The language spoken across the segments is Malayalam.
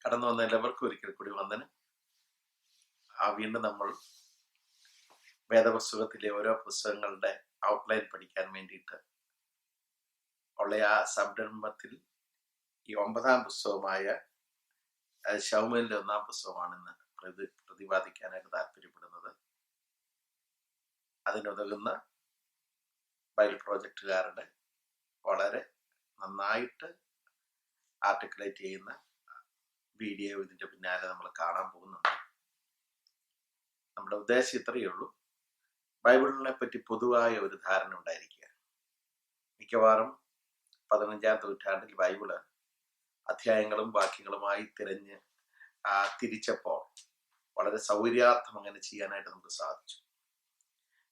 കടന്നു വന്ന എല്ലാവർക്കും ഒരിക്കൽ കൂടി വന്ദനം. വീണ്ടും നമ്മൾ വേദപുസ്തകത്തിലെ ഓരോ പുസ്തകങ്ങളുടെ ഔട്ട്ലൈൻ പഠിക്കാൻ വേണ്ടിയിട്ട് ഉള്ള ആ സംരംഭത്തിൽ ഈ 9ാം പുസ്തകമായ ശൗമേലിന്റെ 1ാം പുസ്തകമാണെന്ന് പ്രതിപാദിക്കാനായിട്ട് താല്പര്യപ്പെടുന്നത്. അതിനുതകുന്ന ബൈബിൾ പ്രോജക്റ്റുകാരുടെ വളരെ നന്നായിട്ട് ആർട്ടിക്കുലേറ്റ് ചെയ്യുന്ന വീഡിയോ ഇതിന്റെ പിന്നാലെ നമ്മൾ കാണാൻ പോകുന്നുണ്ട്. നമ്മുടെ ഉദ്ദേശം ഇത്രയേ ഉള്ളൂ, ബൈബിളിനെ പറ്റി പൊതുവായ ഒരു ധാരണ ഉണ്ടായിരിക്കുക. മിക്കവാറും 15ാം നൂറ്റാണ്ടിൽ ബൈബിള് അധ്യായങ്ങളും വാക്യങ്ങളുമായി തിരിച്ചപ്പോൾ വളരെ സൗകര്യാർത്ഥം അങ്ങനെ ചെയ്യാനായിട്ട് നമുക്ക് സാധിച്ചു.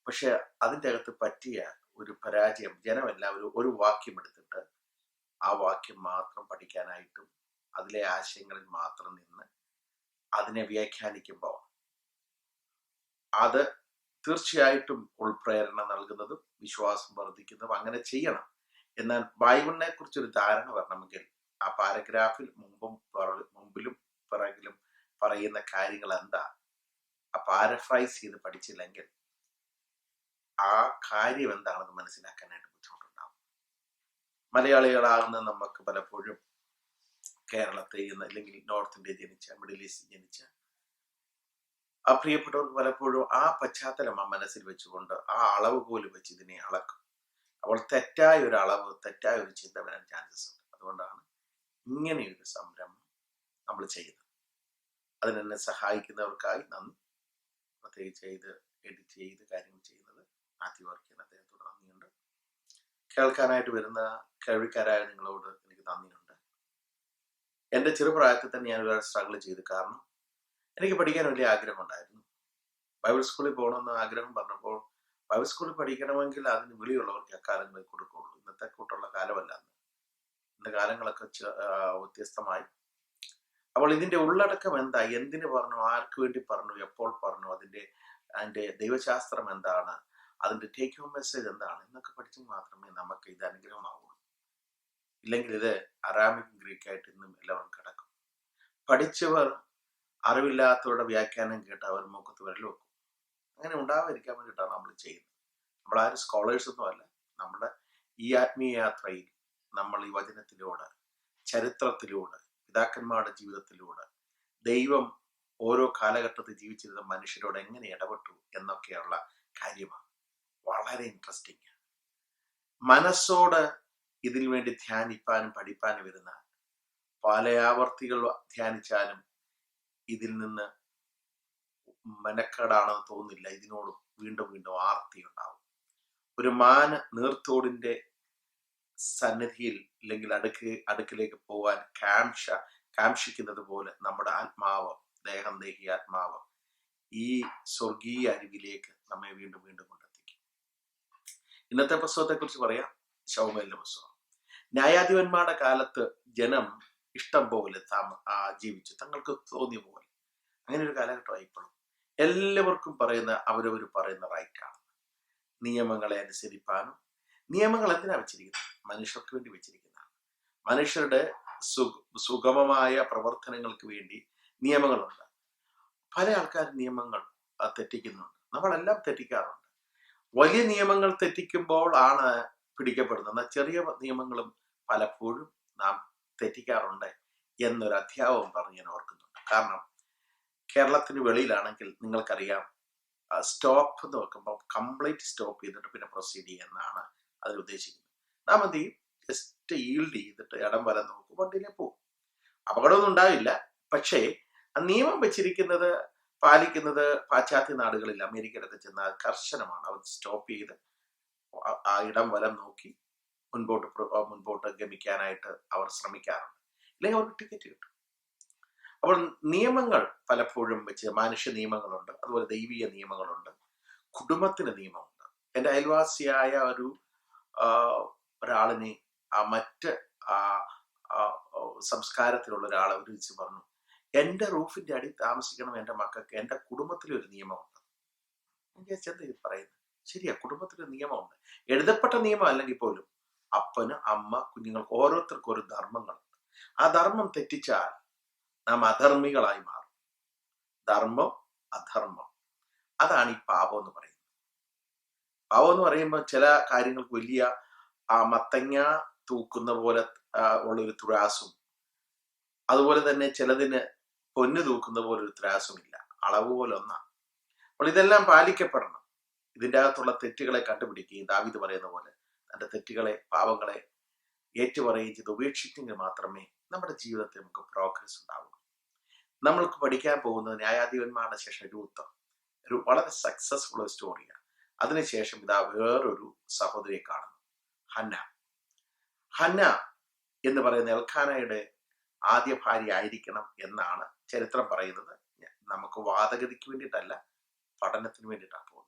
പക്ഷെ അതിൻ്റെ അകത്ത് പറ്റിയ ഒരു പരാജയം, ജനമെല്ലാവരും ഒരു വാക്യം എടുത്തിട്ട് ആ വാക്യം മാത്രം പഠിക്കാനായിട്ടും അതിലെ ആശയങ്ങളിൽ മാത്രം നിന്ന് അതിനെ വ്യാഖ്യാനിക്കുമ്പോൾ അത് തീർച്ചയായിട്ടും ഉൾപ്രേരണ നൽകുന്നതും വിശ്വാസം വർദ്ധിക്കുന്നതും അങ്ങനെ ചെയ്യണം. എന്നാൽ ബൈബിളിനെ കുറിച്ചൊരു ധാരണ വരണമെങ്കിൽ ആ പാരഗ്രാഫിൽ മുമ്പിലും പിറകിലും പറയുന്ന കാര്യങ്ങൾ എന്താ, ആ പാരഫ്രൈസ് ചെയ്ത് പഠിച്ചില്ലെങ്കിൽ ആ കാര്യം എന്താണെന്ന് മനസ്സിലാക്കാനായിട്ട് ബുദ്ധിമുട്ടുണ്ടാകും. മലയാളികളാകുന്ന നമുക്ക് പലപ്പോഴും കേരളത്തിൽ അല്ലെങ്കിൽ നോർത്ത് ഇന്ത്യ ജനിച്ച, മിഡിൽ ഈസ്റ്റ് ജനിച്ച ആ പ്രിയപ്പെട്ടവർക്ക് പലപ്പോഴും ആ പശ്ചാത്തലം ആ മനസ്സിൽ വെച്ചുകൊണ്ട് ആ അളവ് പോലും വെച്ച് ഇതിനെ അളക്കും. അപ്പോൾ തെറ്റായ ഒരു അളവ്, തെറ്റായ ഒരു ചിന്ത വരാൻ ചാൻസസ് ഉണ്ട്. അതുകൊണ്ടാണ് ഇങ്ങനെയൊരു സംരംഭം നമ്മൾ ചെയ്യുന്നത്. അതിനെന്നെ സഹായിക്കുന്നവർക്കായി നന്ദി. പ്രത്യേകിച്ച് എഡിറ്റ് ചെയ്ത് കാര്യങ്ങൾ ചെയ്യുന്നത് മാത്യു വർക്കിയാണ്, അദ്ദേഹത്തോട് നന്ദിയുണ്ട്. കേൾക്കാനായിട്ട് വരുന്ന കേൾവിക്കാരായ നിങ്ങളോട് എനിക്ക് നന്ദിയുണ്ട്. എൻ്റെ ചെറുപ്രായത്തിൽ തന്നെ ഞാൻ ഒരുപാട് സ്ട്രഗിൾ ചെയ്തു. കാരണം എനിക്ക് പഠിക്കാൻ വലിയ ആഗ്രഹം ഉണ്ടായിരുന്നു. ബൈബിൾ സ്കൂളിൽ പോകണമെന്ന് ആഗ്രഹം പറഞ്ഞപ്പോൾ ബൈബിൾ സ്കൂളിൽ പഠിക്കണമെങ്കിൽ അതിന് വിളിയുള്ളവർക്ക് അക്കാലങ്ങളിൽ കൊടുക്കുകയുള്ളൂ. ഇന്നത്തെ കൂട്ടുള്ള കാലമല്ല അന്ന്. ഇന്ന് കാലങ്ങളൊക്കെ വ്യത്യസ്തമായി. അപ്പോൾ ഇതിന്റെ ഉള്ളടക്കം എന്താ, എന്തിനു പറഞ്ഞു, ആർക്ക് വേണ്ടി പറഞ്ഞു, എപ്പോൾ പറഞ്ഞു, അതിന്റെ ദൈവശാസ്ത്രം എന്താണ്, അതിന്റെ ടേക്ക് ഹോം മെസ്സേജ് എന്താണ് എന്നൊക്കെ പഠിച്ചെങ്കിൽ മാത്രമേ നമുക്ക് ഇത് അനുഗ്രഹമാവുള്ളൂ. ഇല്ലെങ്കിൽ ഇത് അറാമിക് ഗ്രീക്കായിട്ട് ഇന്നും എല്ലാവരും കിടക്കും. പഠിച്ചവർ അറിവില്ലാത്തവരുടെ വ്യാഖ്യാനം കേട്ട് അവർ മൂക്കത്ത് വിരൽ വെക്കും. അങ്ങനെ ഉണ്ടാവാതിരിക്കാൻ വേണ്ടിയിട്ടാണ് നമ്മൾ ചെയ്യുന്നത്. നമ്മളാരും സ്കോളേഴ്സ് ഒന്നും അല്ല. നമ്മുടെ ഈ ആത്മീയ യാത്രയിൽ നമ്മൾ ഈ വചനത്തിലൂടെ, ചരിത്രത്തിലൂടെ, പിതാക്കന്മാരുടെ ജീവിതത്തിലൂടെ ദൈവം ഓരോ കാലഘട്ടത്തിൽ ജീവിച്ചിരുന്ന മനുഷ്യരോട് എങ്ങനെ ഇടപെട്ടു എന്നൊക്കെയുള്ള കാര്യമാണ്. വളരെ ഇൻട്രസ്റ്റിംഗ്. മനസ്സോട് ഇതിനു വേണ്ടി ധ്യാനിപ്പാനും പഠിപ്പാനും വരുന്ന പല ആവർത്തികൾ ധ്യാനിച്ചാലും ഇതിൽ നിന്ന് മെനക്കേടാണെന്ന് തോന്നില്ല. ഇതിനോട് വീണ്ടും വീണ്ടും ആർത്തി ഉണ്ടാവും. ഒരു മാന് നീർത്തോടിന്റെ സന്നിധിയിൽ അല്ലെങ്കിൽ അടുക്കിലേക്ക് പോകാൻ കാംക്ഷിക്കുന്നത് പോലെ നമ്മുടെ ആത്മാവ്, ദേഹി ആത്മാവ് ഈ സ്വർഗീയ അരിവിലേക്ക് നമ്മെ വീണ്ടും വീണ്ടും കൊണ്ടെത്തിക്കും. ഇന്നത്തെ പുസ്തകത്തെ കുറിച്ച് പറയാം. ശൗമേലിന്റെ പുസ്തകം. ന്യായാധിപന്മാരുടെ കാലത്ത് ജനം ഇഷ്ടം പോലെ ജീവിച്ചു, തങ്ങൾക്ക് തോന്നിയ പോലെ. അങ്ങനെ ഒരു കാലഘട്ടമായി ഇപ്പോഴും. എല്ലാവർക്കും അവരവർ പറയുന്ന റൈറ്റാണ്. നിയമങ്ങളെ അനുസരിപ്പാനും. നിയമങ്ങൾ എന്തിനാ വെച്ചിരിക്കുന്നത്? മനുഷ്യർക്ക് വേണ്ടി വെച്ചിരിക്കുന്നതാണ്. മനുഷ്യരുടെ സുഗമമായ പ്രവർത്തനങ്ങൾക്ക് വേണ്ടി നിയമങ്ങളുണ്ട്. പല ആൾക്കാർ നിയമങ്ങൾ തെറ്റിക്കുന്നുണ്ട്. നമ്മളെല്ലാം തെറ്റിക്കാറുണ്ട്. വലിയ നിയമങ്ങൾ തെറ്റിക്കുമ്പോൾ ആണ് പിടിക്കപ്പെടുന്നത്. എന്നാൽ ചെറിയ നിയമങ്ങളും പലപ്പോഴും നാം തെറ്റിക്കാറുണ്ട് എന്നൊരു അധ്യാപകം പറഞ്ഞ് ഞാൻ ഓർക്കുന്നുണ്ട്. കാരണം കേരളത്തിന് വെളിയിലാണെങ്കിൽ നിങ്ങൾക്കറിയാം, സ്റ്റോപ്പ് എന്ന് വെക്കുമ്പോൾ കംപ്ലീറ്റ് സ്റ്റോപ്പ് ചെയ്തിട്ട് പിന്നെ പ്രൊസീഡ് ചെയ്യുന്നതാണ് അതിൽ ഉദ്ദേശിക്കുന്നത്. നാം എന്ത് ചെയ്യും? ജസ്റ്റ് ഈൽഡ് ചെയ്തിട്ട് ഇടം വരെ നോക്കും, വണ്ടിയിലേ പോകും. അപകടമൊന്നും ഉണ്ടാവില്ല. പക്ഷേ നിയമം വെച്ചിരിക്കുന്നത് പാലിക്കുന്നത് പാശ്ചാത്യ നാടുകളിൽ, അമേരിക്കയിലൊക്കെ ചെന്നാൽ കർശനമാണ്. അവർ സ്റ്റോപ്പ് ചെയ്ത് ആ ഇടം വലം നോക്കി മുൻപോട്ട് ഗമിക്കാനായിട്ട് അവർ ശ്രമിക്കാറുണ്ട്. ഇല്ലെങ്കിൽ അവർക്ക് ടിക്കറ്റ് കിട്ടും. അപ്പോൾ നിയമങ്ങൾ പലപ്പോഴും വെച്ച് മാനുഷ്യ നിയമങ്ങളുണ്ട്, അതുപോലെ ദൈവീയ നിയമങ്ങളുണ്ട്, കുടുംബത്തിന് നിയമമുണ്ട്. എൻ്റെ അയൽവാസിയായ ഒരാളിനെ മറ്റ് സംസ്കാരത്തിലുള്ള ഒരാളെ വിളിച്ച് പറഞ്ഞു, എൻ്റെ റൂഫിന്റെ അടി താമസിക്കണം എൻ്റെ മക്കൾക്ക്, എൻ്റെ കുടുംബത്തിലൊരു നിയമമുണ്ട്. ഞാൻ ചെന്ത് പറയുന്നത് ശരിയാ, കുടുംബത്തിലൊരു നിയമമുണ്ട്. എഴുതപ്പെട്ട നിയമം അല്ലെങ്കിൽ പോലും അപ്പന്, അമ്മ, കുഞ്ഞുങ്ങൾക്ക് ഓരോരുത്തർക്കും ഒരു ധർമ്മങ്ങളുണ്ട്. ആ ധർമ്മം തെറ്റിച്ചാൽ നാം അധർമ്മികളായി മാറും. ധർമ്മം, അധർമ്മം, അതാണ് ഈ പാപം എന്ന് പറയുന്നത്. പാപം എന്ന് പറയുമ്പോൾ ചില കാര്യങ്ങൾക്ക് വലിയ മത്തങ്ങ തൂക്കുന്ന പോലെ ഉള്ളൊരു ത്രാസും, അതുപോലെ തന്നെ ചിലതിന് പൊന്ന് തൂക്കുന്ന പോലെ ഒരു ത്രാസും ഇല്ല, അളവ് പോലെ ഒന്നാണ്. അപ്പോൾ ഇതെല്ലാം പാലിക്കപ്പെടണം. ഇതിൻ്റെ അകത്തുള്ള തെറ്റുകളെ കണ്ടുപിടിക്കുകയും ദാവീദ് പറയുന്ന പോലെ തൻ്റെ തെറ്റുകളെ, പാവങ്ങളെ ഏറ്റുപറയുകയും ചെയ്ത് ഉപേക്ഷിച്ചെങ്കിൽ മാത്രമേ നമ്മുടെ ജീവിതത്തിൽ നമുക്ക് പ്രോഗ്രസ് ഉണ്ടാവുള്ളൂ. നമ്മൾക്ക് പഠിക്കാൻ പോകുന്നത് ന്യായാധിപന്മാരുടെ ശേഷം രൂത്ത്, ഒരു വളരെ സക്സസ്ഫുൾ സ്റ്റോറിയാണ്. അതിനുശേഷം ഇതാ വേറൊരു സഹോദരിയെ കാണുന്നു, ഹന്ന. ഹന്ന എന്ന് പറയുന്ന എൽഖാനയുടെ ആദ്യ ഭാര്യ ആയിരിക്കണം എന്നാണ് ചരിത്രം പറയുന്നത്. നമുക്ക് വാദഗതിക്ക് വേണ്ടിയിട്ടല്ല, പഠനത്തിന് വേണ്ടിയിട്ടാണ് പോകുന്നത്.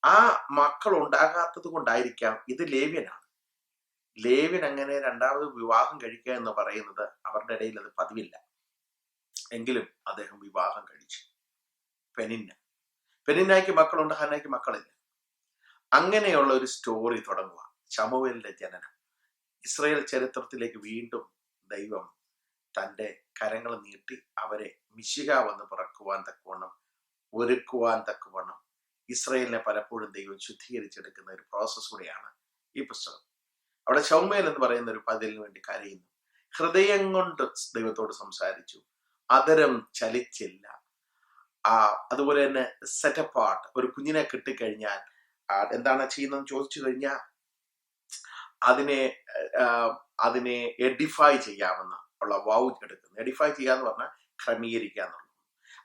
ആ മക്കൾ ഉണ്ടാകാത്തത് കൊണ്ടായിരിക്കാം, ഇത് ലേവ്യനാണ്. ലേവ്യൻ അങ്ങനെ രണ്ടാമത് വിവാഹം കഴിക്കുക എന്ന് പറയുന്നത് അവരുടെ ഇടയിൽ അത് പതിവില്ല. എങ്കിലും അദ്ദേഹം വിവാഹം കഴിച്ചു. പെനിന്നയ്ക്ക് മക്കളുണ്ട്, ഹന്നയ്ക്ക് മക്കളില്ല. അങ്ങനെയുള്ള ഒരു സ്റ്റോറി തുടങ്ങുക. ശമൂവേലിന്റെ ജനനം. ഇസ്രായേൽ ചരിത്രത്തിലേക്ക് വീണ്ടും ദൈവം തൻ്റെ കരങ്ങൾ നീട്ടി അവരെ മിശിഹ വന്ന് പിറക്കുവാൻ തക്കവണ്ണം, ഒരുക്കുവാൻ തക്കവണ്ണം ഇസ്രായേലിനെ പലപ്പോഴും ദൈവം ശുദ്ധീകരിച്ചെടുക്കുന്ന ഒരു പ്രോസസ് കൂടെയാണ് ഈ പുസ്തകം. അവിടെ ശമൂവേൽ എന്ന് പറയുന്ന ഒരു പതിലിന് വേണ്ടി കരയുന്നു. ഹൃദയം കൊണ്ട് ദൈവത്തോട് സംസാരിച്ചു, അതരം ചലിച്ചില്ല. അതുപോലെ തന്നെ സെറ്റപ്പാർട്ട്, ഒരു കുഞ്ഞിനെ കിട്ടിക്കഴിഞ്ഞാൽ എന്താണ് ചെയ്യുന്നതെന്ന് ചോദിച്ചു കഴിഞ്ഞാൽ അതിനെ എഡിഫൈ ചെയ്യാമെന്ന് ഉള്ള വൗ എടുക്കുന്നു. എഡിഫൈ ചെയ്യാന്ന് പറഞ്ഞാൽ ക്രമീകരിക്കുക എന്നുള്ളത്.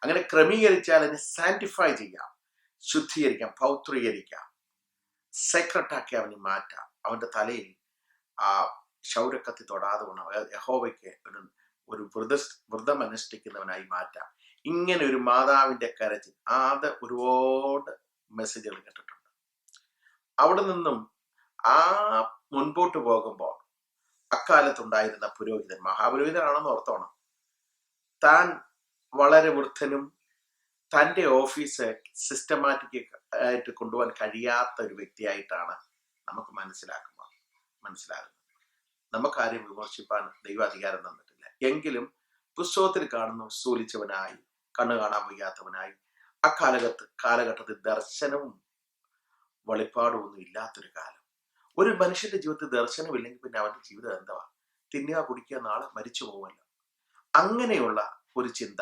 അങ്ങനെ ക്രമീകരിച്ചാൽ അതിനെ സാന്റിഫൈ ചെയ്യാം, ശുദ്ധീകരിക്കാം, പൗത്രീകരിക്കാം, സെക്രട്ടാക്കി അവന് മാറ്റാം. അവന്റെ തലയിൽ ശൗരക്കത്തി തൊടാതെ കൊണ്ട് യഹോവയ്ക്ക് ഒരു വ്രതം അനുഷ്ഠിക്കുന്നവനായി മാറ്റാം. ഇങ്ങനെ ഒരു മാതാവിന്റെ കരച്ചിൽ, അത് ഒരുപാട് മെസ്സേജുകൾ കേട്ടിട്ടുണ്ട്. അവിടെ നിന്നും മുൻപോട്ട് പോകുമ്പോൾ അക്കാലത്തുണ്ടായിരുന്ന പുരോഹിതൻ, മഹാപുരോഹിതനാണെന്ന് ഓർത്തോണം, താൻ വളരെ വൃദ്ധനും തൻ്റെ ഓഫീസ് സിസ്റ്റമാറ്റിക് ആയിട്ട് കൊണ്ടുപോകാൻ കഴിയാത്ത ഒരു വ്യക്തിയായിട്ടാണ് നമുക്ക് മനസ്സിലാകുന്നത്. നമുക്കാരെയും വിമർശിപ്പാൻ ദൈവം അധികാരം തന്നിട്ടില്ല. എങ്കിലും പുസ്തകത്തിൽ കാണുന്നു സൂലിച്ചവനായി, കണ്ണു കാണാൻ വയ്യാത്തവനായി, കാലഘട്ടത്തിൽ ദർശനവും വെളിപ്പാടും ഒന്നും ഇല്ലാത്തൊരു കാലം. ഒരു മനുഷ്യന്റെ ജീവിതത്തിൽ ദർശനമില്ലെങ്കിൽ പിന്നെ അവന്റെ ജീവിതം എന്താ? തിന്നുക, കുടിക്കുക, നാളെ മരിച്ചു പോകുമല്ലോ. അങ്ങനെയുള്ള ഒരു ചിന്ത,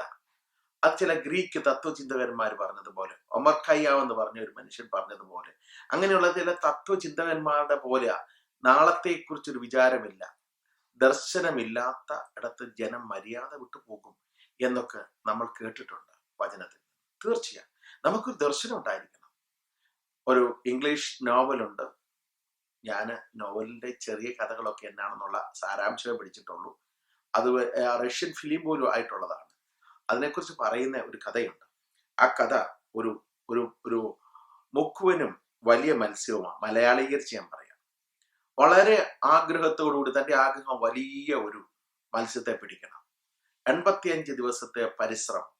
അത് ചില ഗ്രീക്ക് തത്വചിന്തകന്മാർ പറഞ്ഞതുപോലെ, ഒമർ ഖയ്യാം എന്ന് പറഞ്ഞ ഒരു മനുഷ്യൻ പറഞ്ഞതുപോലെ, അങ്ങനെയുള്ള ചില തത്വചിന്തകന്മാരുടെ പോലെ നാളത്തെക്കുറിച്ചൊരു വിചാരമില്ല, ദർശനമില്ലാത്ത ഇടത്ത് ജനം മര്യാദ വിട്ടു പോകും എന്നൊക്കെ നമ്മൾ കേട്ടിട്ടുണ്ട് വചനത്തിൽ. തീർച്ചയായും നമുക്കൊരു ദർശനം ഉണ്ടായിരിക്കണം. ഒരു ഇംഗ്ലീഷ് നോവലുണ്ട്. ഞാൻ നോവലിന്റെ ചെറിയ കഥകളൊക്കെ എന്നാണെന്നുള്ള സാരാംശമേ പഠിച്ചിട്ടുള്ളൂ. അത് റഷ്യൻ ഫിലിം പോലും ആയിട്ടുള്ളതാണ്. അതിനെക്കുറിച്ച് പറയുന്ന ഒരു കഥയുണ്ട്. ആ കഥ ഒരു ഒരു ഒരു മുക്കുവനും വലിയ മത്സ്യവുമാണ്. മലയാളീകരിച്ച് ഞാൻ പറയാം. വളരെ ആഗ്രഹത്തോടുകൂടി തൻ്റെ ആഗ്രഹം വലിയ ഒരു മത്സ്യത്തെ പിടിക്കണം. 85 ദിവസത്തെ പരിശ്രമം.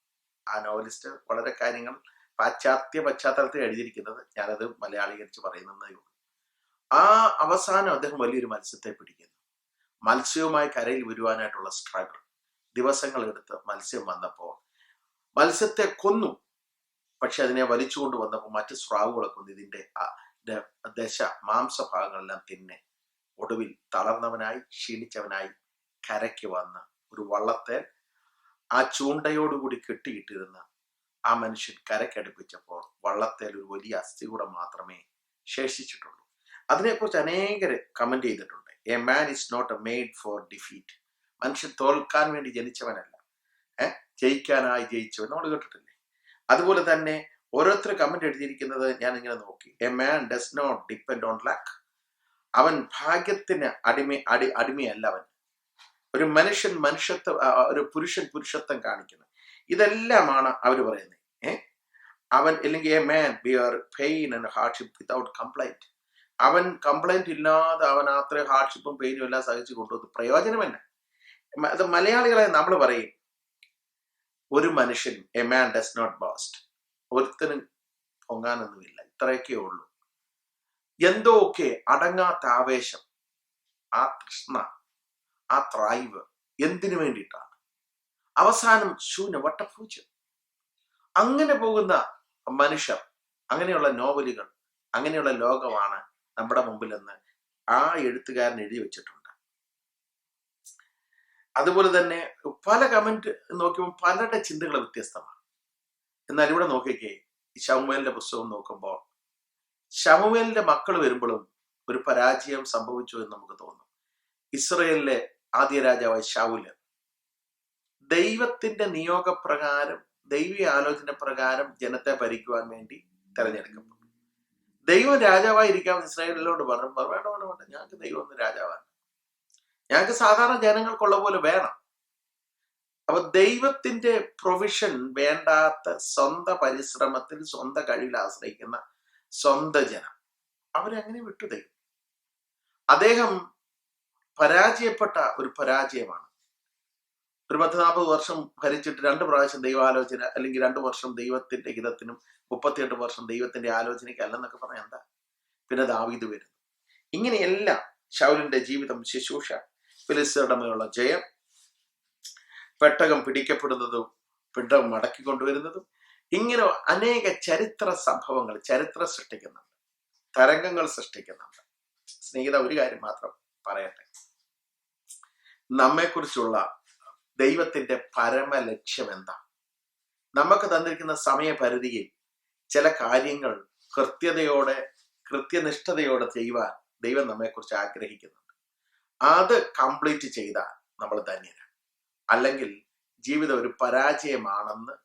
ആ നോവലിസ്റ്റ് വളരെ കാര്യങ്ങൾ പാശ്ചാത്യ പശ്ചാത്തലത്തിൽ എഴുതിയിരിക്കുന്നത്, ഞാനത് മലയാളീകരിച്ച് പറയുന്നതേ ഉള്ളൂ. അവസാനം അദ്ദേഹം വലിയൊരു മത്സ്യത്തെ പിടിക്കുന്നു. മത്സ്യവുമായി കരയിൽ വരുവാനായിട്ടുള്ള സ്ട്രഗിൾ, ദിവസങ്ങൾ എടുത്ത് മത്സ്യം വന്നപ്പോൾ മത്സ്യത്തെ കൊന്നു. പക്ഷെ അതിനെ വലിച്ചുകൊണ്ട് വന്നപ്പോൾ മറ്റ് സ്രാവുകളെ കൊന്ന് ഇതിന്റെ മാംസഭാഗങ്ങളെല്ലാം തിന്നെ ഒടുവിൽ തളർന്നവനായി ക്ഷീണിച്ചവനായി കരയ്ക്ക് വന്ന് ഒരു വള്ളത്തെ ആ ചൂണ്ടയോടുകൂടി കെട്ടിയിട്ടിരുന്ന ആ മനുഷ്യൻ കരക്കടുപ്പിച്ചപ്പോൾ വള്ളത്തേൽ ഒരു വലിയ അസ്ഥികൂടം മാത്രമേ ശേഷിച്ചിട്ടുള്ളൂ. അതിനെക്കുറിച്ച് അനേകർ കമന്റ് ചെയ്തിട്ടുണ്ട്. A man is not a made for defeat. മനുഷ്യൻ തോൽക്കാൻ വേണ്ടി ജനിച്ചവനല്ല, ജയിക്കാനായി ജയിച്ചവൻ. നമ്മൾ കേട്ടിട്ടില്ലേ? അതുപോലെ തന്നെ ഓരോരുത്തർ കമന്റ് എഴുതിയിരിക്കുന്നത് ഞാൻ ഇങ്ങനെ നോക്കി. A man does not depend on luck. അവൻ ഭാഗ്യത്തിന് അടിമയല്ല. അവൻ ഒരു ഒരു പുരുഷത്വം കാണിക്കുന്നത്. ഇതെല്ലാമാണ് അവർ പറയുന്നത്. അവൻ അല്ലെങ്കിൽ a man bear pain and hardship without complaint. അവൻ കംപ്ലൈന്റ് ഇല്ലാതെ അവൻ അത്ര ഹാർഡ്ഷിപ്പും പെയിനും എല്ലാം സഹിച്ചു കൊണ്ടുവന്ന് പ്രയോജനമല്ല. അത് മലയാളികളെ നമ്മൾ പറയും, ഒരു മനുഷ്യൻ a man does not boast. ഒരുത്തനും പൊങ്ങാനൊന്നുമില്ല, ഇത്രയൊക്കെ ഉള്ളൂ. എന്തോക്കെ അടങ്ങാത്ത ആവേശം, ആ തൃഷ്ണ, ആ ത്രായ്വ് എന്തിനു വേണ്ടിയിട്ടാണ്? അവസാനം ശൂന്യം, വട്ടപൂജ്യം. അങ്ങനെ പോകുന്ന മനുഷ്യർ, അങ്ങനെയുള്ള നോവലുകൾ, അങ്ങനെയുള്ള ലോകമാണ് നമ്മുടെ മുമ്പിലെന്ന് ആ എഴുത്തുകാരൻ എഴുതി വെച്ചിട്ടുണ്ട്. അതുപോലെ തന്നെ പല കമന്റ് നോക്കുമ്പോൾ പലരുടെ ചിന്തകൾ വ്യത്യസ്തമാണ്. എന്നാൽ ഇവിടെ നോക്കിക്കേ, ശമൂവേലിന്റെ പുസ്തകം നോക്കുമ്പോൾ ശമൂവേലിന്റെ മക്കൾ വരുമ്പോഴും ഒരു പരാജയം സംഭവിച്ചു എന്ന് നമുക്ക് തോന്നും. ഇസ്രയേലിലെ ആദ്യ രാജാവായ ശൗല് ദൈവത്തിന്റെ നിയോഗപ്രകാരം, ദൈവീയ ആലോചന പ്രകാരം ജനത്തെ ഭരിക്കുവാൻ വേണ്ടി തെരഞ്ഞെടുക്കപ്പെട്ടു. ദൈവം രാജാവായിരിക്കാമെന്ന് ഇസ്രായേലിനോട് പറഞ്ഞു, വേണ്ട, ഞങ്ങൾക്ക് ദൈവം ഒന്ന് രാജാവാണ്, ഞങ്ങൾക്ക് സാധാരണ ജനങ്ങൾക്കുള്ള പോലെ വേണം. അപ്പൊ ദൈവത്തിന്റെ പ്രൊവിഷൻ വേണ്ടാത്ത സ്വന്തം പരിശ്രമത്തിൽ, സ്വന്തം കഴിവിൽ ആശ്രയിക്കുന്ന സ്വന്തം ജനം, അവരങ്ങനെ വിട്ടു ദൈവം. അദ്ദേഹം പരാജയപ്പെട്ട ഒരു പരാജയമാണ്. ഒരു 10-40 വർഷം ഭരിച്ചിട്ട് 2 പ്രാവശ്യം ദൈവാലോചന, അല്ലെങ്കിൽ 2 വർഷം ദൈവത്തിന്റെ ഹിതത്തിനും 38 വർഷം ദൈവത്തിന്റെ ആലോചനയ്ക്ക് അല്ലെന്നൊക്കെ പറഞ്ഞാൽ എന്താ? പിന്നെ ദാവീദ് വരുന്നു. ഇങ്ങനെയെല്ലാം ശൗലിന്റെ ജീവിതം, ശുശ്രൂഷ, ഫിലിസ്ത്യരുടെ മേലുള്ള ജയം, പെട്ടകം പിടിക്കപ്പെടുന്നതും പെട്ടകം മടക്കി കൊണ്ടുവരുന്നതും, ഇങ്ങനെ അനേക ചരിത്ര സംഭവങ്ങൾ, ചരിത്രം സൃഷ്ടിക്കുന്നുണ്ട്, തരംഗങ്ങൾ സൃഷ്ടിക്കുന്നുണ്ട്. സ്നേഹിത, ഒരു കാര്യം മാത്രം പറയട്ടെ, നമ്മെക്കുറിച്ചുള്ള ദൈവത്തിന്റെ പരമ ലക്ഷ്യം എന്താ? നമുക്ക് തന്നിരിക്കുന്ന സമയപരിധിയിൽ ചില കാര്യങ്ങൾ കൃത്യനിഷ്ഠതയോടെ ചെയ്യുവാൻ ദൈവം നമ്മെക്കുറിച്ച് ആഗ്രഹിക്കുന്നുണ്ട്. അത് കംപ്ലീറ്റ് ചെയ്താൽ നമ്മൾ ധന്യരാണ്. അല്ലെങ്കിൽ ജീവിതം ഒരു പരാജയമാണെന്ന്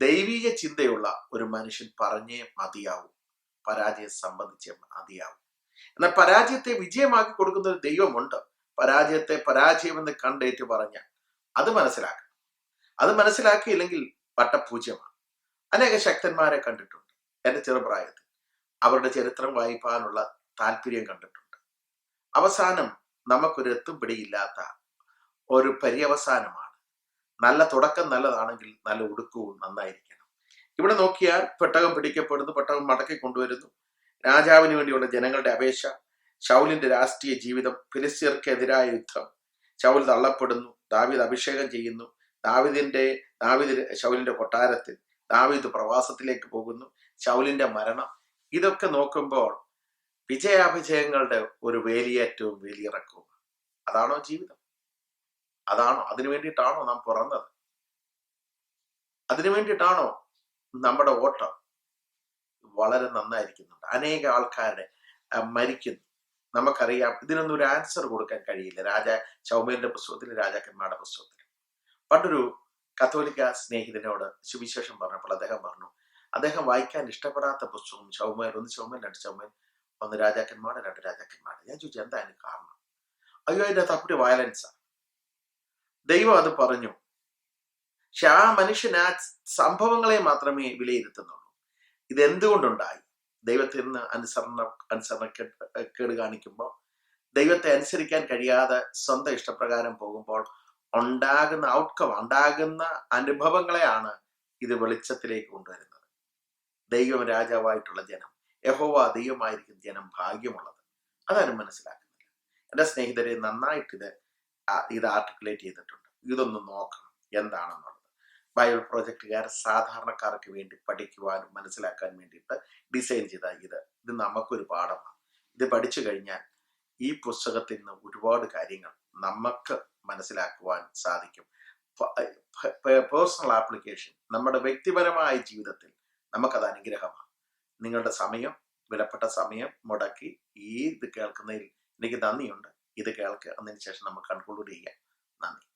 ദൈവിക ചിന്തയുള്ള ഒരു മനുഷ്യൻ പറഞ്ഞേ മതിയാവും, പരാജയം സംബന്ധിച്ചേ മതിയാവും. എന്നാൽ പരാജയത്തെ വിജയമാക്കി കൊടുക്കുന്ന ഒരു ദൈവമുണ്ട്. പരാജയത്തെ പരാജയമെന്ന് കണ്ടേറ്റ് പറഞ്ഞാൽ അത് മനസ്സിലാക്കണം. അത് മനസ്സിലാക്കിയില്ലെങ്കിൽ വട്ടപൂജ്യമാണ്. അനേക ശക്തന്മാരെ കണ്ടിട്ടുണ്ട് എൻ്റെ ചെറുപ്രായത്തിൽ. അവരുടെ ചരിത്രം വായിക്കാനുള്ള താല്പര്യം കണ്ടിട്ടുണ്ട്. അവസാനം നമുക്കൊരു എത്തും പിടിയില്ലാത്ത ഒരു പര്യവസാനമാണ്. നല്ല തുടക്കം നല്ലതാണെങ്കിൽ നല്ല ഒടുക്കവും നന്നായിരിക്കണം. ഇവിടെ നോക്കിയാൽ പെട്ടകം പിടിക്കപ്പെടുന്നു, പെട്ടകം മടക്കി കൊണ്ടുവരുന്നു, രാജാവിന് വേണ്ടിയുള്ള ജനങ്ങളുടെ അപേക്ഷ, ശൗലിന്റെ രാഷ്ട്രീയ ജീവിതം, ഫിലിസ്ത്യർക്കെതിരായ യുദ്ധം, ശൗൽ തള്ളപ്പെടുന്നു, ദാവീദ് അഭിഷേകം ചെയ്യുന്നു, ശൗലിന്റെ കൊട്ടാരത്തിൽ, ദാവീദ് പ്രവാസത്തിലേക്ക് പോകുന്നു, ശൗലിന്റെ മരണം. ഇതൊക്കെ നോക്കുമ്പോൾ വിജയാഭിജയങ്ങളുടെ ഒരു വേലിയേറ്റവും വേലിയിറക്കവും. അതാണോ ജീവിതം? അതാണോ? അതിനു വേണ്ടിയിട്ടാണോ നാം പിറന്നത്? അതിനു വേണ്ടിയിട്ടാണോ നമ്മുടെ ഓട്ടം? വളരെ നന്നായിരിക്കുന്നുണ്ട്. അനേക ആൾക്കാരുടെ മരിക്കുന്നു. നമുക്കറിയാം, ഇതിനൊന്നും ഒരു ആൻസർ കൊടുക്കാൻ കഴിയില്ല. ശമൂവേലിന്റെ പുസ്തകത്തിൽ, രാജാക്കന്മാരുടെ പുസ്തകത്തിൽ. പണ്ടൊരു കത്തോലിക്ക സ്നേഹിതനോട് സുവിശേഷം പറഞ്ഞപ്പോൾ അദ്ദേഹം വായിക്കാൻ ഇഷ്ടപ്പെടാത്ത പുസ്തകം ശമൂവേൽ 1 ശമൂവേൽ 2 ശമൂവേൽ 1 രാജാക്കന്മാരുടെ 2 രാജാക്കന്മാരുടെ. ഞാൻ ചോദിച്ചു, എന്താ അതിന് കാരണം? അയ്യോ, അതിൻ്റെ തപ്പുടി വയലൻസാണ്. ദൈവം അത് പറഞ്ഞു. പക്ഷെ ആ മനുഷ്യൻ ആ സംഭവങ്ങളെ മാത്രമേ വിലയിരുത്തുന്നുള്ളൂ. ഇതെന്തുകൊണ്ടുണ്ടായി? ദൈവത്തിൽ നിന്ന് അനുസരണക്കേട് കാണിക്കുമ്പോൾ, ദൈവത്തെ അനുസരിക്കാൻ കഴിയാതെ സ്വന്തം ഇഷ്ടപ്രകാരം പോകുമ്പോൾ ഉണ്ടാകുന്ന ഔട്ട്കം, ഉണ്ടാകുന്ന അനുഭവങ്ങളെയാണ് ഇത് വെളിച്ചത്തിലേക്ക് കൊണ്ടുവരുന്നത്. ദൈവം രാജാവായിട്ടുള്ള ജനം, യഹോവ ദൈവമായിരിക്കുന്ന ജനം ഭാഗ്യമുള്ളത്. അതാരും മനസ്സിലാക്കുന്നില്ല. എൻ്റെ സ്നേഹിതരെ, നന്നായിട്ട് ഇത് ആർട്ടിക്കുലേറ്റ് ചെയ്തിട്ടുണ്ട്. ഇതൊന്ന് നോക്കണം എന്താണെന്നുള്ളത്. ബൈബിൾ പ്രോജക്റ്റുകാർ സാധാരണക്കാർക്ക് വേണ്ടി പഠിക്കുവാനും മനസ്സിലാക്കാൻ വേണ്ടിയിട്ട് ഡിസൈൻ ചെയ്ത ഇത് നമുക്കൊരു പാഠമാണ്. ഇത് പഠിച്ചു കഴിഞ്ഞാൽ ഈ പുസ്തകത്തിൽ നിന്ന് ഒരുപാട് കാര്യങ്ങൾ നമുക്ക് മനസ്സിലാക്കുവാൻ സാധിക്കും. പേഴ്സണൽ ആപ്ലിക്കേഷൻ, നമ്മുടെ വ്യക്തിപരമായ ജീവിതത്തിൽ നമുക്കത് അനുഗ്രഹമാണ്. നിങ്ങളുടെ സമയം, വിലപ്പെട്ട സമയം മുടക്കി ഇത് കേൾക്കുന്നതിൽ എനിക്ക് നന്ദിയുണ്ട്. ഇത് കേൾക്ക്. അതിന് ശേഷം നമുക്ക് കൺക്ലൂഡ് ചെയ്യാം. നന്ദി.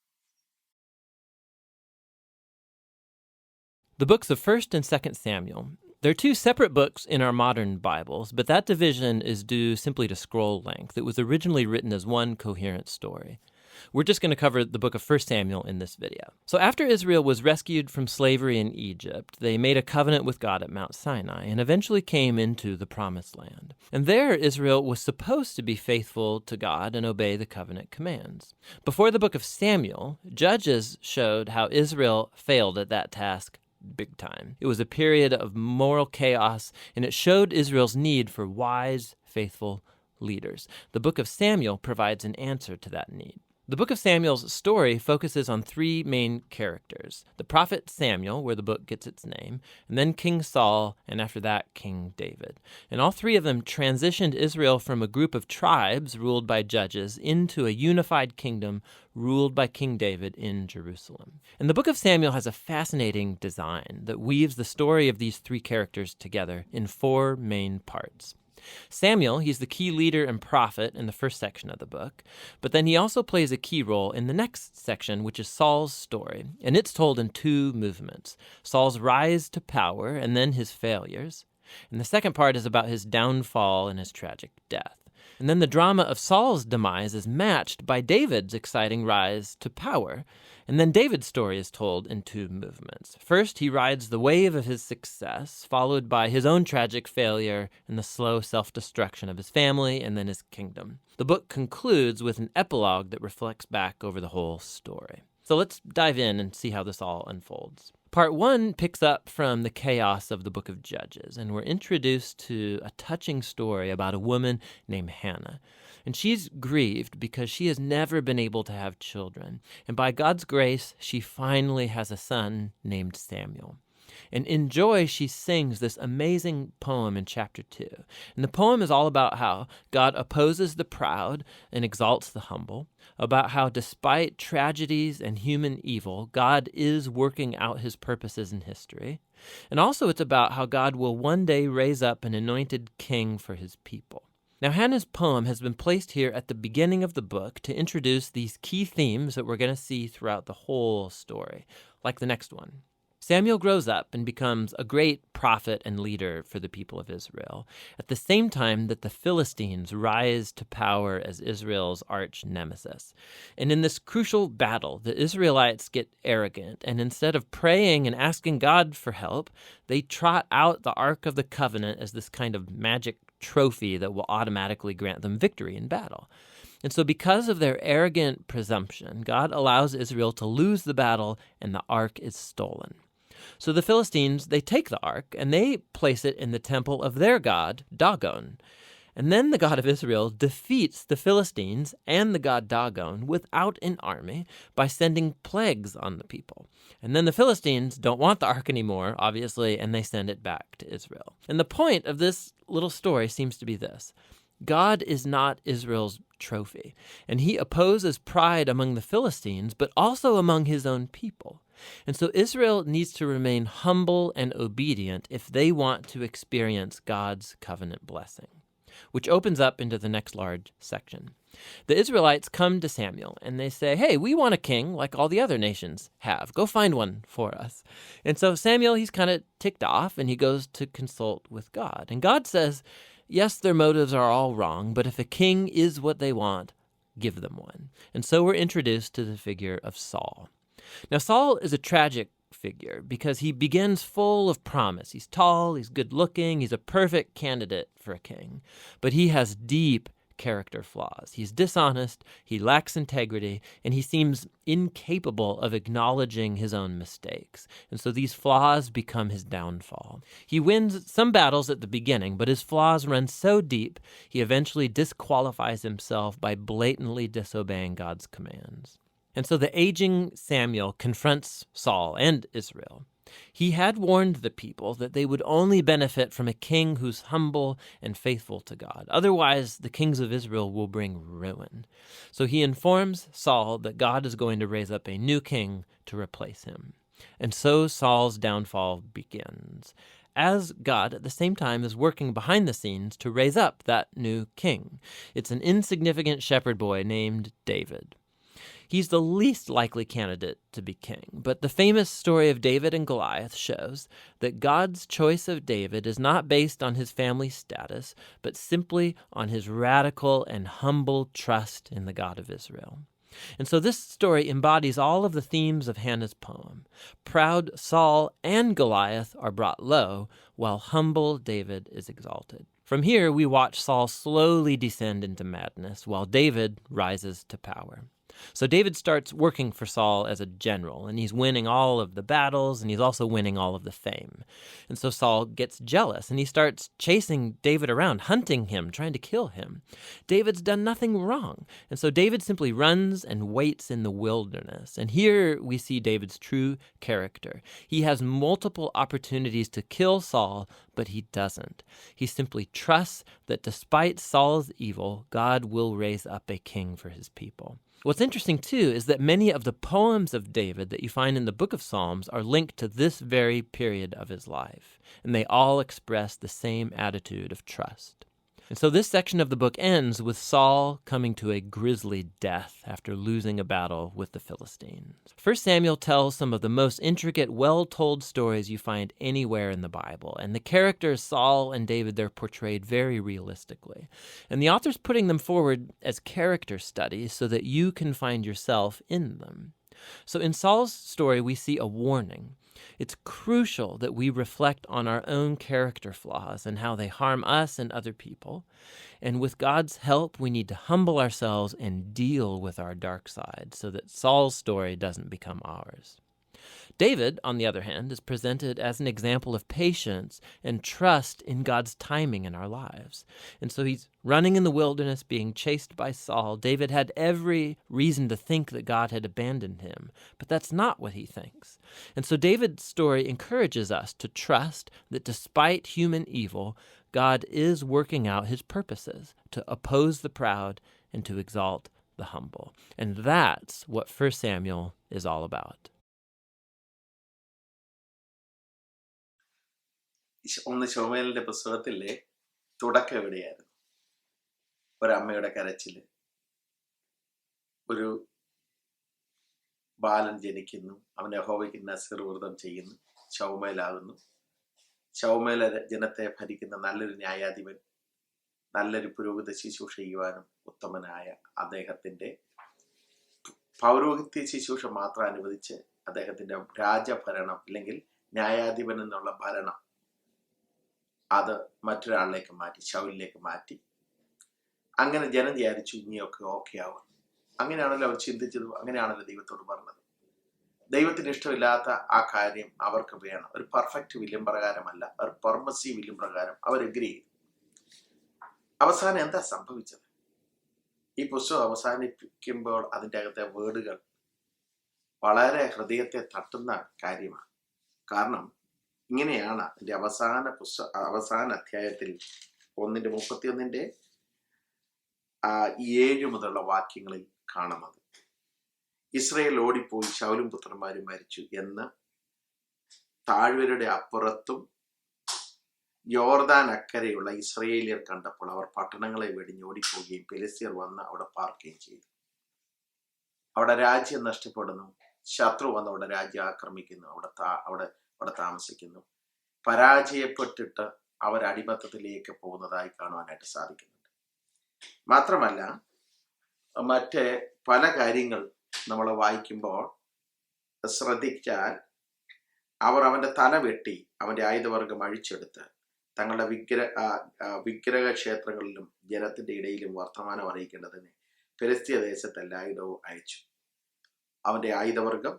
The books of 1st and 2nd Samuel. They're 2 separate books in our modern Bibles, but that division is due simply to scroll length. It was originally written as one coherent story. We're just going to cover the book of 1 Samuel in this video. So after Israel was rescued from slavery in Egypt, they made a covenant with God at Mount Sinai and eventually came into the Promised Land. And there, Israel was supposed to be faithful to God and obey the covenant commands. Before the book of Samuel, Judges showed how Israel failed at that task big time. It was a period of moral chaos, and it showed Israel's need for wise, faithful leaders. The book of Samuel provides an answer to that need. The book of Samuel's story focuses on three main characters: the prophet Samuel, where the book gets its name, and then King Saul, and after that, King David. And all three of them transitioned Israel from a group of tribes ruled by judges into a unified kingdom ruled by King David in Jerusalem. And the book of Samuel has a fascinating design that weaves the story of these three characters together in four main parts. Samuel, he's the key leader and prophet in the first section of the book, but then he also plays a key role in the next section, which is Saul's story, and it's told in two movements: Saul's rise to power and then his failures. And the second part is about his downfall and his tragic death. And then the drama of Saul's demise is matched by David's exciting rise to power. And then David's story is told in two movements. First, he rides the wave of his success, followed by his own tragic failure and the slow self-destruction of his family and then his kingdom. The book concludes with an epilogue that reflects back over the whole story. So let's dive in and see how this all unfolds. Part 1 picks up from the chaos of the book of Judges, and we're introduced to a touching story about a woman named Hannah. And she's grieved because she has never been able to have children. And by God's grace, she finally has a son named Samuel. And in joy, she sings this amazing poem in chapter 2. And the poem is all about how God opposes the proud and exalts the humble, about how despite tragedies and human evil, God is working out his purposes in history. And also it's about how God will one day raise up an anointed king for his people. Now, Hannah's poem has been placed here at the beginning of the book to introduce these key themes that we're going to see throughout the whole story, like the next one. Samuel grows up and becomes a great prophet and leader for the people of Israel, at the same time that the Philistines rise to power as Israel's arch nemesis. And in this crucial battle, the Israelites get arrogant, and instead of praying and asking God for help, they trot out the Ark of the Covenant as this kind of magic trophy that will automatically grant them victory in battle. And so because of their arrogant presumption, God allows Israel to lose the battle and the ark is stolen. So the Philistines, they take the ark and they place it in the temple of their god, Dagon. And then the God of Israel defeats the Philistines and the god Dagon without an army by sending plagues on the people. And then the Philistines don't want the ark anymore, obviously, and they send it back to Israel. And the point of this little story seems to be this: God is not Israel's trophy, and he opposes pride among the Philistines, but also among his own people. And so Israel needs to remain humble and obedient if they want to experience God's covenant blessing, which opens up into the next large section. The Israelites come to Samuel and they say, "Hey, we want a king like all the other nations have. Go find one for us." And so Samuel, he's kind of ticked off and he goes to consult with God. And God says, yes, their motives are all wrong, but if a king is what they want, give them one. And so we're introduced to the figure of Saul. Now, Saul is a tragic figure because he begins full of promise. He's tall, he's good-looking, he's a perfect candidate for a king. But he has deep character flaws. He's dishonest, he lacks integrity, and he seems incapable of acknowledging his own mistakes. And so these flaws become his downfall. He wins some battles at the beginning, but his flaws run so deep, he eventually disqualifies himself by blatantly disobeying God's commands. And so the aging Samuel confronts Saul and Israel. He had warned the people that they would only benefit from a king who's humble and faithful to God. Otherwise, the kings of Israel will bring ruin. So he informs Saul that God is going to raise up a new king to replace him. And so Saul's downfall begins, as God at the same time is working behind the scenes to raise up that new king. It's an insignificant shepherd boy named David. He's the least likely candidate to be king, but the famous story of David and Goliath shows that God's choice of David is not based on his family status, but simply on his radical and humble trust in the God of Israel. And so this story embodies all of the themes of Hannah's poem. Proud Saul and Goliath are brought low, while humble David is exalted. From here, we watch Saul slowly descend into madness, while David rises to power. So David starts working for Saul as a general, and he's winning all of the battles, and he's also winning all of the fame. And so Saul gets jealous, and he starts chasing David around, hunting him, trying to kill him. David's done nothing wrong, and so David simply runs and waits in the wilderness. And here we see David's true character. He has multiple opportunities to kill Saul, but he doesn't. He simply trusts that despite Saul's evil, God will raise up a king for his people. What's interesting, too, is that many of the poems of David that you find in the book of Psalms are linked to this very period of his life, and they all express the same attitude of trust. And so this section of the book ends with Saul coming to a grisly death after losing a battle with the Philistines. 1 Samuel tells some of the most intricate, well-told stories you find anywhere in the Bible, and the characters Saul and David, they're portrayed very realistically. And the author's putting them forward as character studies so that you can find yourself in them. So in Saul's story, we see a warning. It's crucial that we reflect on our own character flaws and how they harm us and other people. And with God's help, we need to humble ourselves and deal with our dark side so that Saul's story doesn't become ours. David, on the other hand, is presented as an example of patience and trust in God's timing in our lives. And so he's running in the wilderness, being chased by Saul. David had every reason to think that God had abandoned him, but that's not what he thinks. And so David's story encourages us to trust that despite human evil, God is working out his purposes to oppose the proud and to exalt the humble. And that's what 1 Samuel is all about. ഒന്ന് ശമൂവേലിന്റെ പുസ്തകത്തിലെ തുടക്കം എവിടെയായിരുന്നു? ഒരമ്മയുടെ കരച്ചില്, ഒരു ബാലൻ ജനിക്കുന്നു, അവൻ യഹോവയ്ക്ക് നസീർ വ്രതം ചെയ്യുന്നു, ശമൂവേലാകുന്നു. ശമൂവേൽ ജനത്തെ ഭരിക്കുന്ന നല്ലൊരു ന്യായാധിപൻ, നല്ലൊരു പുരോഹിത ശുശ്രൂഷ ചെയ്യുവാനും ഉത്തമനായ അദ്ദേഹത്തിന്റെ പൗരോഹിത്യ ശുശ്രൂഷ മാത്രം അനുവദിച്ച് അദ്ദേഹത്തിന്റെ രാജഭരണം അല്ലെങ്കിൽ ന്യായാധിപൻ എന്നുള്ള ഭരണം അത് മറ്റൊരാളിലേക്ക് മാറ്റി, ശൗലിലേക്ക് മാറ്റി. അങ്ങനെ ജനം വിചാരിച്ചു ഇനിയൊക്കെ ഓക്കെ ആവും. അങ്ങനെയാണല്ലോ അവർ ചിന്തിച്ചത്, അങ്ങനെയാണല്ലോ ദൈവത്തോട് പറഞ്ഞത്. ദൈവത്തിന് ഇഷ്ടമില്ലാത്ത ആ കാര്യം അവർക്ക് വേണം. ഒരു പെർഫെക്റ്റ് വില്യം പ്രകാരമല്ല, ഒരു പെർമസീവ് വില്യം പ്രകാരം അവർ എഗ്രി ചെയ്തു. അവസാനം എന്താ സംഭവിച്ചത്? ഈ പുസ്തകം അവസാനിപ്പിക്കുമ്പോൾ അതിൻ്റെ അകത്തെ വേർഡുകൾ വളരെ ഹൃദയത്തെ തട്ടുന്ന കാര്യമാണ്. കാരണം ഇങ്ങനെയാണ് അതിൻ്റെ അവസാന അധ്യായത്തിൽ 1:31 7 മുതലുള്ള വാക്യങ്ങളിൽ കാണുന്നത്. ഇസ്രയേൽ ഓടിപ്പോയി, ശൗലും പുത്രന്മാരും മരിച്ചു എന്ന് താഴ്വരയുടെ അപ്പുറത്തും യോർദാൻ അക്കരെയുള്ള ഇസ്രയേലിയർ കണ്ടപ്പോൾ അവർ പട്ടണങ്ങളെ വെടിഞ്ഞോടിപ്പോവുകയും ഫെലിസ്ത്യർ വന്ന് അവിടെ പാർക്കുകയും ചെയ്തു. അവിടെ രാജ്യം നഷ്ടപ്പെടുന്നു, ശത്രു വന്ന് അവിടെ രാജ്യം ആക്രമിക്കുന്നു, അവിടെ താമസിക്കുന്നു. പരാജയപ്പെട്ടിട്ട് അവർ അടിമത്തത്തിലേക്ക് പോകുന്നതായി കാണുവാനായിട്ട് സാധിക്കുന്നുണ്ട്. മാത്രമല്ല മറ്റ് പല കാര്യങ്ങൾ നമ്മൾ വായിക്കുമ്പോൾ ശ്രദ്ധിച്ചാൽ അവർ അവന്റെ തല വെട്ടി അവന്റെ ആയുധവർഗം അഴിച്ചെടുത്ത് തങ്ങളുടെ വിഗ്രഹ ക്ഷേത്രങ്ങളിലും ജനത്തിന്റെ ഇടയിലും വർത്തമാനം അറിയിക്കേണ്ടതിന് ഫെലിസ്ത്യ ദേശത്ത് എല്ലായിടവും അയച്ചു. അവന്റെ ആയുധവർഗം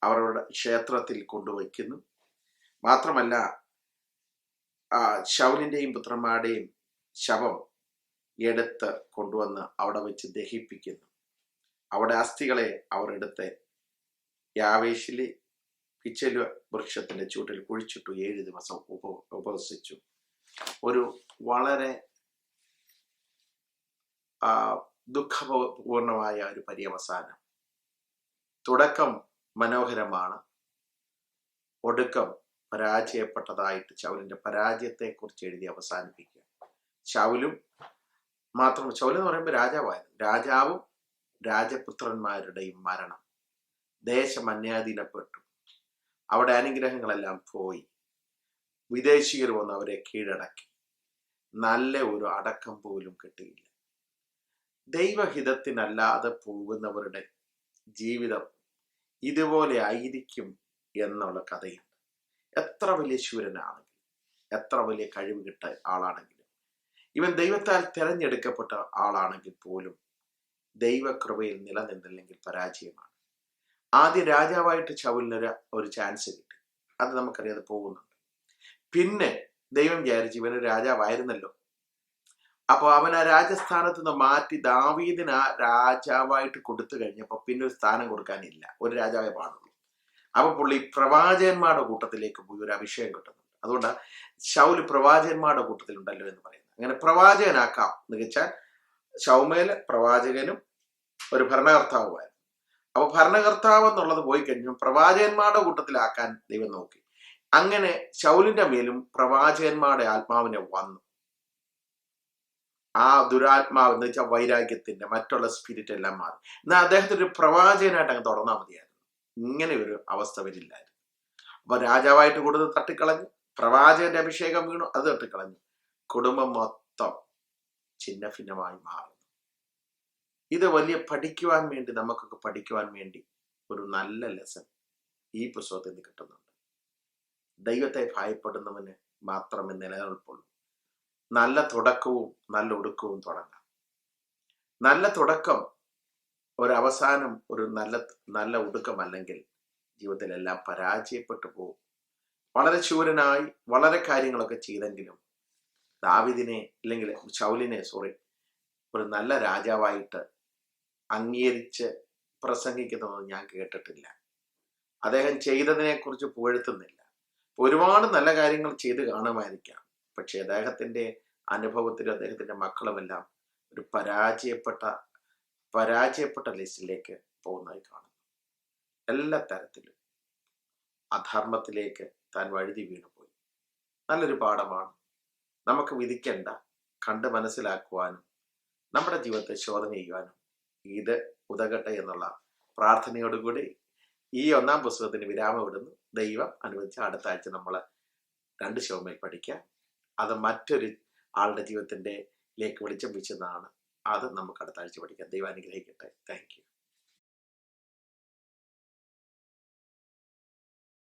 അവരുടെ ക്ഷേത്രത്തിൽ കൊണ്ടുവയ്ക്കുന്നു. മാത്രമല്ല ശൗലിന്റെയും പുത്രന്മാരുടെയും ശവം എടുത്ത് കൊണ്ടുവന്ന് അവിടെ വെച്ച് ദഹിപ്പിക്കുന്നു. അവിടെ അസ്ഥികളെ അവർ എടുത്ത് യാവേശിലെ പിച്ചല് വൃക്ഷത്തിന്റെ ചൂട്ടിൽ കുഴിച്ചിട്ടു 7 ദിവസം ഉപവസിച്ചു. ഒരു വളരെ ദുഃഖപൂർണമായ ഒരു പര്യവസാനം. തുടക്കം മനോഹരമാണ്, ഒടുക്കം പരാജയപ്പെട്ടതായിട്ട് ശൗലിന്റെ പരാജയത്തെ കുറിച്ച് എഴുതി അവസാനിപ്പിക്കുക. ശൗല് എന്ന് പറയുമ്പോൾ രാജാവായിരുന്നു. രാജാവും രാജപുത്രന്മാരുടെയും മരണം, ദേശം അന്യാധീനപ്പെട്ടു, അവിടെ അനുഗ്രഹങ്ങളെല്ലാം പോയി, വിദേശികർ വന്ന് അവരെ കീഴടക്കി, നല്ല ഒരു അടക്കം പോലും കിട്ടിയില്ല. ദൈവഹിതത്തിനല്ലാതെ പോകുന്നവരുടെ ജീവിതം ഇതുപോലെ ആയിരിക്കും എന്നുള്ള കഥയുണ്ട്. എത്ര വലിയ ശൂരനാണെങ്കിലും, എത്ര വലിയ കഴിവ് കിട്ട ആളാണെങ്കിലും, ഇവൻ ദൈവത്താൽ തിരഞ്ഞെടുക്കപ്പെട്ട ആളാണെങ്കിൽ പോലും ദൈവകൃപയിൽ നിലനിന്നില്ലെങ്കിൽ പരാജയമാണ്. ആദ്യം രാജാവായിട്ട് ശൗലിന് ഒരു ചാൻസ് കിട്ടി, അത് നമുക്കറിയാതെ പോകുന്നുണ്ട്. പിന്നെ ദൈവം വിചാരിച്ചു ഇവന് രാജാവായിരുന്നല്ലോ, അപ്പൊ അവൻ ആ രാജസ്ഥാനത്ത് നിന്ന് മാറ്റി ദാവീദിന് ആ രാജാവായിട്ട് കൊടുത്തു കഴിഞ്ഞപ്പോ പിന്നെ ഒരു സ്ഥാനം കൊടുക്കാനില്ല, ഒരു രാജാവേ പാടുള്ളൂ. അപ്പൊ പുള്ളി പ്രവാചകന്മാരുടെ കൂട്ടത്തിലേക്ക് പോയി ഒരു അഭിഷേകം കിട്ടുന്നുണ്ട്. അതുകൊണ്ട് ശൗല് പ്രവാചകന്മാരുടെ കൂട്ടത്തിലുണ്ടല്ലോ എന്ന് പറയുന്നത്. അങ്ങനെ പ്രവാചകനാക്കാം എന്ന് വെച്ചാൽ ശൗമേല് പ്രവാചകനും ഒരു ഭരണകർത്താവുമായിരുന്നു. അപ്പൊ ഭരണകർത്താവ് എന്നുള്ളത് പോയി കഴിഞ്ഞു പ്രവാചകന്മാരുടെ കൂട്ടത്തിലാക്കാൻ ദൈവം നോക്കി. അങ്ങനെ ശൗലിന്റെ മേലും പ്രവാചകന്മാരുടെ ആത്മാവിനെ വന്നു. ആ ദുരാത്മാവ് എന്ന് വെച്ചാൽ വൈരാഗ്യത്തിന്റെ മറ്റുള്ള സ്പിരിറ്റ് എല്ലാം മാറി. എന്നാൽ അദ്ദേഹത്തിന് ഒരു പ്രവാചകനായിട്ട് അങ്ങ് തുടർന്നാൽ മതിയായിരുന്നു. ഇങ്ങനെ ഒരു അവസ്ഥ വരില്ലായിരുന്നു. അപ്പൊ രാജാവായിട്ട് കൊടുത്ത് തട്ടിക്കളഞ്ഞു, പ്രവാചകന്റെ അഭിഷേകം വീണു, അത് തട്ടിക്കളഞ്ഞു, കുടുംബം മൊത്തം ഛിന്ന ഭിന്നമായി മാറുന്നു. ഇത് വലിയ പഠിക്കുവാൻ വേണ്ടി, നമുക്കൊക്കെ പഠിക്കുവാൻ വേണ്ടി ഒരു നല്ല ലെസൺ ഈ പുസ്തകത്തിൽ നിന്ന് കിട്ടുന്നുണ്ട്. ദൈവത്തെ ഭയപ്പെടുന്നവന് മാത്രമേ നിലനിൽപ്പുള്ളൂ. നല്ല തുടക്കവും നല്ല ഒടുക്കവും തുടങ്ങാം. നല്ല തുടക്കം ഒരവസാനം ഒരു നല്ല ഒടുക്കമല്ലെങ്കിൽ ജീവിതത്തിലെല്ലാം പരാജയപ്പെട്ടു പോകും. വളരെ ശൂരനായി വളരെ കാര്യങ്ങളൊക്കെ ചെയ്തെങ്കിലും ദാവീദിനെ അല്ലെങ്കിൽ ശൗലിനെ ഒരു നല്ല രാജാവായിട്ട് അംഗീകരിച്ച് പ്രസംഗിക്കുന്നതൊന്നും ഞാൻ കേട്ടിട്ടില്ല. അദ്ദേഹം ചെയ്തതിനെ കുറിച്ച് പുകഴ്ത്തുന്നില്ല. ഒരുപാട് നല്ല കാര്യങ്ങൾ ചെയ്ത് കാണുമായിരിക്കാം, പക്ഷെ അദ്ദേഹത്തിന്റെ അനുഭവത്തിലും അദ്ദേഹത്തിന്റെ മക്കളുമെല്ലാം ഒരു പരാജയപ്പെട്ട ലിസ്റ്റിലേക്ക് പോകുന്നതായി കാണുന്നു. എല്ലാ തരത്തിലും അധർമ്മത്തിലേക്ക് താൻ വഴുതി വീണുപോയി. നല്ലൊരു പാഠമാണ്. നമുക്ക് വിധിക്കേണ്ട, കണ്ട് മനസ്സിലാക്കുവാനും നമ്മുടെ ജീവിതത്തെ ശോധന ചെയ്യുവാനും ഇത് ഉതകട്ടെ എന്നുള്ള പ്രാർത്ഥനയോടുകൂടി ഈ 1-ാം പുസ്തകത്തിന് വിരാമം ഇടുന്നു. ദൈവം അനുവദിച്ച അടുത്ത ആഴ്ച നമ്മൾ 2 ശൗമേൽ പഠിക്കാം. അത് മറ്റൊരു ആളുടെ ജീവിതത്തിലേക്ക് വെളിച്ചം വീശുന്നതാണ്. അത് നമുക്ക് അടുത്ത ആഴ്ച പഠിക്കാം. ദൈവം അനുഗ്രഹിക്കട്ടെ. Thank you.